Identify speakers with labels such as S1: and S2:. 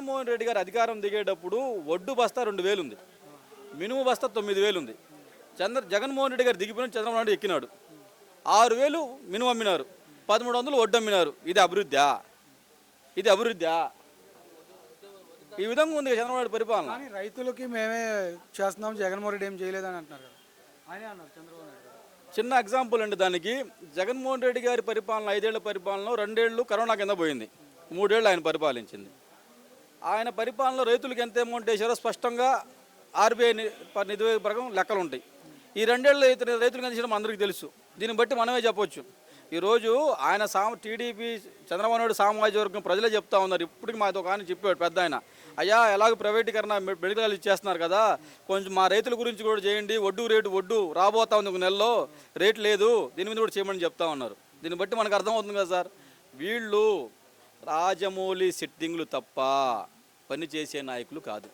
S1: జగన్మోహన్ రెడ్డి గారు అధికారం దిగేటప్పుడు ఒడ్డు బస్తా 2,000 ఉంది, మినుము బస్తా 9,000 ఉంది. జగన్మోహన్ రెడ్డి గారు దిగిపోయిన చంద్రబాబు నాయుడు ఎక్కినాడు. 6,000 మినుము అమ్మినారు, 1,300 ఒడ్డు అమ్మినారు. ఇది అభివృద్ధా? ఇది అభివృద్ధా? ఈ విధంగా ఉంది చంద్రబాబు నాయుడు పరిపాలన.
S2: కానీ రైతులకి మేమే చేస్తున్నాం, జగన్మోహన్ రెడ్డి ఏం చేయలేదని అంటున్నారు కదా, ఆయనే అన్నారు చంద్రబాబు నాయుడు గారు.
S1: చిన్న ఎగ్జాంపుల్ అండి దానికి. జగన్మోహన్ రెడ్డి గారి పరిపాలన 5 ఏళ్ల పరిపాలనలో 2 ఏళ్ళు కరోనా కింద పోయింది, 3 ఏళ్ళు ఆయన పరిపాలించింది. ఆయన పరిపాలనలో రైతులకు ఎంత అమౌంట్ వేసారో స్పష్టంగా ఆర్బీఐ నిధి ప్రకారం లెక్కలు ఉంటాయి. ఈ 2 ఏళ్ళు రైతులకు ఎంత చేయడం అందరికీ తెలుసు. దీన్ని బట్టి మనమే చెప్పొచ్చు. ఈరోజు ఆయన టీడీపీ చంద్రబాబు నాయుడు సామాజిక వర్గం ప్రజలే చెప్తా ఉన్నారు. ఇప్పటికి మాతో కానీ చెప్పాడు పెద్ద ఆయన, అయ్యా ఎలాగో ప్రైవేటీకరణ మెడికల్ ఇచ్చేస్తున్నారు కదా, కొంచెం మా రైతుల గురించి కూడా చేయండి, ఒడ్డు రాబోతా ఉంది, ఒక నెలలో రేటు లేదు, దీని మీద కూడా చేయమని చెప్తా ఉన్నారు. దీన్ని బట్టి మనకు అర్థమవుతుంది కదా సార్, వీళ్ళు రాజమౌళి సెట్టింగ్లు తప్ప పని చేసే నాయకులు కాదు.